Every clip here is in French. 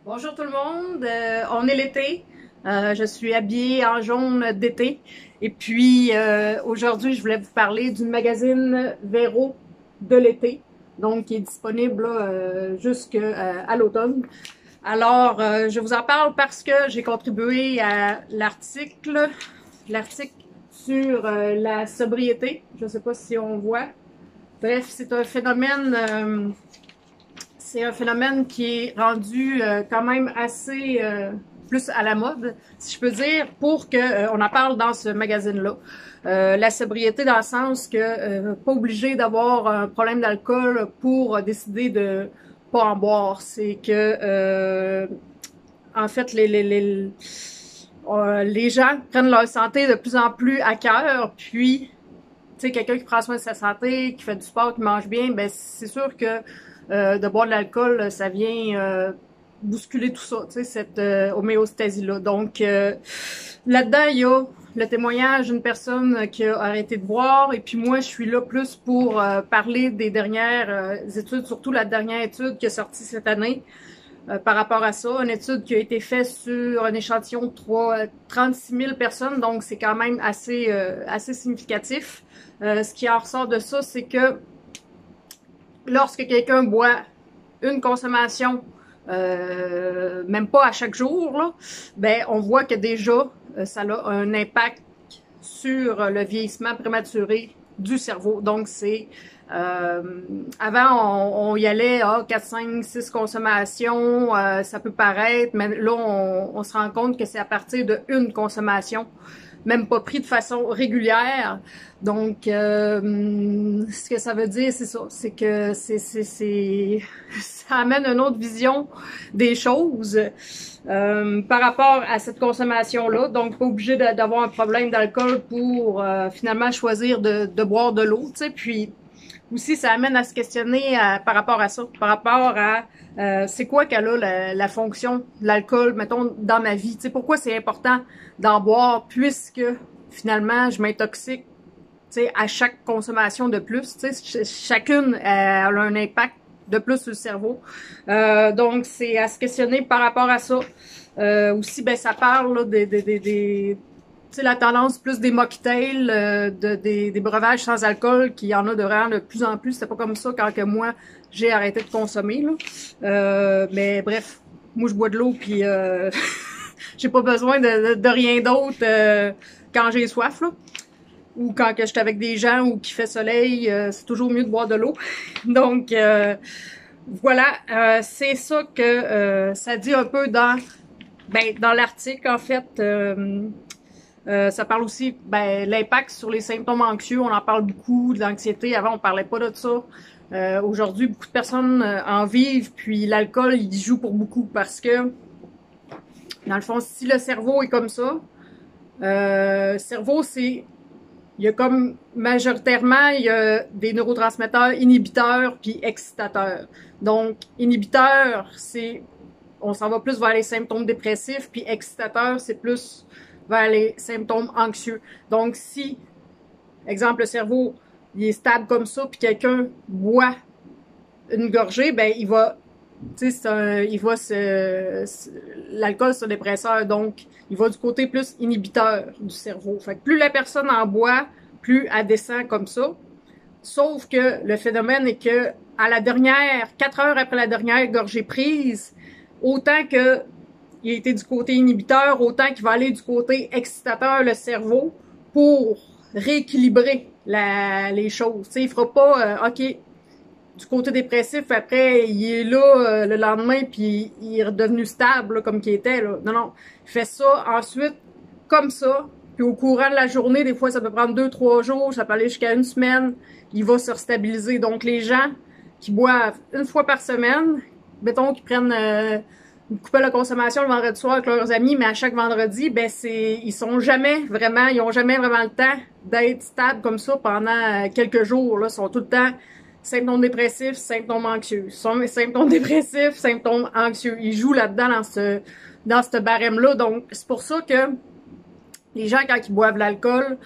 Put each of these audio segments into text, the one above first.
Bonjour tout le monde, on est l'été. Je suis habillée en jaune d'été. Et puis aujourd'hui, je voulais vous parler du magazine Véro de l'été, donc qui est disponible jusqu'à l'automne. Alors, je vous en parle parce que j'ai contribué à l'article sur la sobriété. Je ne sais pas si on voit. Bref, c'est un phénomène qui est rendu quand même assez plus à la mode, si je peux dire, pour que on en parle dans ce magazine-là. La sobriété dans le sens que pas obligé d'avoir un problème d'alcool pour décider de pas en boire. C'est que en fait les gens prennent leur santé de plus en plus à cœur, puis tu sais, quelqu'un qui prend soin de sa santé, qui fait du sport, qui mange bien, ben c'est sûr que de boire de l'alcool, ça vient bousculer tout ça, tu sais, cette homéostasie-là. Donc, là-dedans, il y a le témoignage d'une personne qui a arrêté de boire, et puis moi, je suis là plus pour parler des dernières études, surtout la dernière étude qui est sortie cette année, par rapport à ça. Une étude qui a été faite sur un échantillon de 36 000 personnes, donc c'est quand même assez significatif. Ce qui en ressort de ça, c'est que lorsque quelqu'un boit une consommation, même pas à chaque jour, là, ben on voit que déjà, ça a un impact sur le vieillissement prématuré du cerveau. Donc, c'est avant, on y allait à 4, 5, 6 consommations, ça peut paraître, mais là, on se rend compte que c'est à partir de une consommation, même pas pris de façon régulière. Donc, ce que ça veut dire, c'est ça, c'est que ça amène une autre vision des choses par rapport à cette consommation-là. Donc, pas obligé d'avoir un problème d'alcool pour finalement choisir de boire de l'eau, tu sais. Puis aussi, ça amène à se questionner par rapport à ça, par rapport à c'est quoi qu'elle a la fonction de l'alcool, mettons, dans ma vie. Tu sais, pourquoi c'est important d'en boire puisque finalement, je m'intoxique, tu sais, à chaque consommation de plus. Tu sais, chacune a un impact de plus sur le cerveau. Donc, c'est à se questionner par rapport à ça. Aussi, ben, ça parle là, tu sais, la tendance plus des mocktails, des breuvages sans alcool, qu'il y en a de vraiment de plus en plus. C'était pas comme ça quand que moi, j'ai arrêté de consommer, là. Mais bref, moi, je bois de l'eau, puis j'ai pas besoin de rien d'autre quand j'ai soif, là. Ou quand que je suis avec des gens ou qu'il fait soleil, c'est toujours mieux de boire de l'eau. Donc, voilà, c'est ça que ça dit un peu dans l'article, en fait. Ça parle aussi, l'impact sur les symptômes anxieux. On en parle beaucoup, de l'anxiété. Avant, on parlait pas de ça. Aujourd'hui, beaucoup de personnes en vivent, puis l'alcool, il joue pour beaucoup parce que, dans le fond, si le cerveau est comme ça, le cerveau, il y a comme majoritairement, il y a des neurotransmetteurs inhibiteurs puis excitateurs. Donc, inhibiteur, on s'en va plus vers les symptômes dépressifs, puis excitateur, c'est plus vers les symptômes anxieux. Donc, si, exemple, le cerveau, il est stable comme ça, puis quelqu'un boit une gorgée, ben, il va, tu sais, l'alcool, c'est un dépresseur, donc, il va du côté plus inhibiteur du cerveau. Fait que plus la personne en boit, plus elle descend comme ça. Sauf que le phénomène est que, à la dernière, 4 heures après la dernière gorgée prise, autant que il a été du côté inhibiteur, autant qu'il va aller du côté excitateur, le cerveau, pour rééquilibrer les choses. T'sais, il fera pas, OK, du côté dépressif, après, il est là le lendemain, puis il est redevenu stable, là, comme qu'il était. Là. Non, non. Il fait ça ensuite, comme ça, puis au courant de la journée, des fois, ça peut prendre 2-3 jours, ça peut aller jusqu'à une semaine, il va se restabiliser. Donc, les gens qui boivent une fois par semaine, mettons qu'ils prennent une coupelle de consommation le vendredi soir avec leurs amis, mais à chaque vendredi, ben ils ont jamais vraiment le temps d'être stables comme ça pendant quelques jours. Là, ils sont tout le temps symptômes dépressifs, symptômes anxieux. Symptômes dépressifs, symptômes anxieux. Ils jouent là-dedans dans ce barème-là. Donc, c'est pour ça que les gens, quand ils boivent de l'alcool,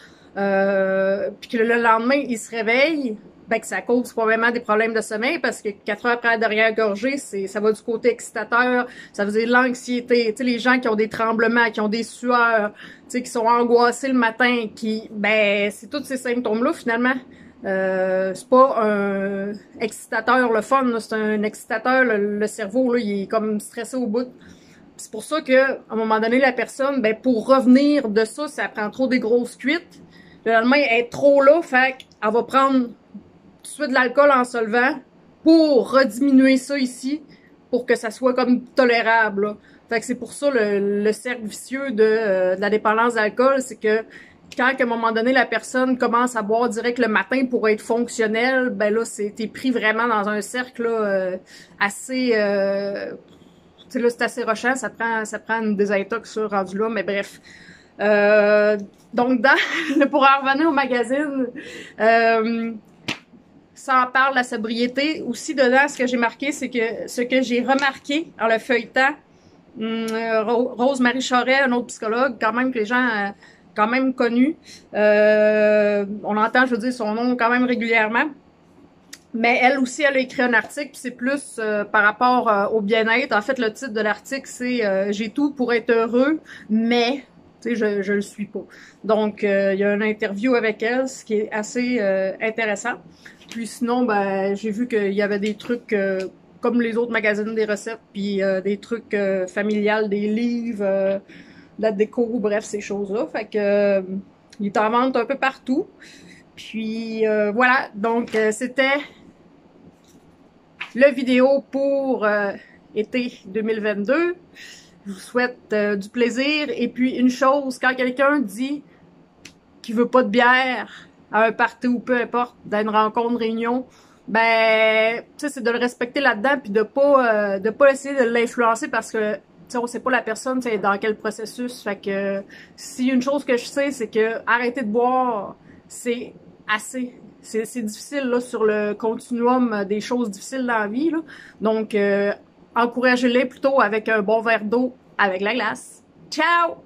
puis que le lendemain, ils se réveillent, ben que ça cause probablement des problèmes de sommeil parce que 4 heures après la dernière gorgée, ça va du côté excitateur, ça veut dire l'anxiété, tu sais, les gens qui ont des tremblements, qui ont des sueurs, tu sais, qui sont angoissés le matin, ben, c'est tous ces symptômes-là, finalement. C'est pas un excitateur le fun, c'est un excitateur, le cerveau, là, il est comme stressé au bout. C'est pour ça que, à un moment donné, la personne, ben, pour revenir de ça, ça prend trop des grosses cuites. Le lendemain, elle est trop là, fait qu'elle va prendre tout de suite de l'alcool en se levant pour rediminuer ça ici, pour que ça soit comme tolérable, là. Fait que c'est pour ça le cercle vicieux de la dépendance d'alcool, c'est que quand à un moment donné la personne commence à boire direct le matin pour être fonctionnelle, ben là t'es pris vraiment dans un cercle là, assez, tu sais là c'est assez rushant, ça prend une désintox ça, rendu là, mais bref. Donc pour en revenir au magazine, ça en parle la sobriété. Aussi dedans, ce que j'ai marqué, c'est que ce que j'ai remarqué en le feuilletant, Rose-Marie Charest, un autre psychologue, quand même que les gens quand même connus, on entend, je veux dire, son nom quand même régulièrement. Mais elle aussi, elle a écrit un article, puis c'est plus par rapport au bien-être. En fait, le titre de l'article, c'est J'ai tout pour être heureux, mais tu sais, je le suis pas. Donc, il y a une interview avec elle, ce qui est assez intéressant. Puis sinon, ben, j'ai vu qu'il y avait des trucs comme les autres magazines des recettes, puis des trucs familiales, des livres, de la déco, bref, ces choses-là. Fait que il t'en vente un peu partout. Puis voilà, donc c'était le vidéo pour été 2022. Je vous souhaite du plaisir. Et puis une chose, quand quelqu'un dit qu'il veut pas de bière à un party ou peu importe, dans une rencontre, réunion, ben, tu sais, c'est de le respecter là-dedans puis de pas essayer de l'influencer parce que, tu sais, on sait pas la personne, c'est dans quel processus. Fait que, si une chose que je sais, c'est que arrêter de boire, c'est assez. C'est difficile, là, sur le continuum des choses difficiles dans la vie, là. Donc, encouragez-les plutôt avec un bon verre d'eau avec la glace. Ciao!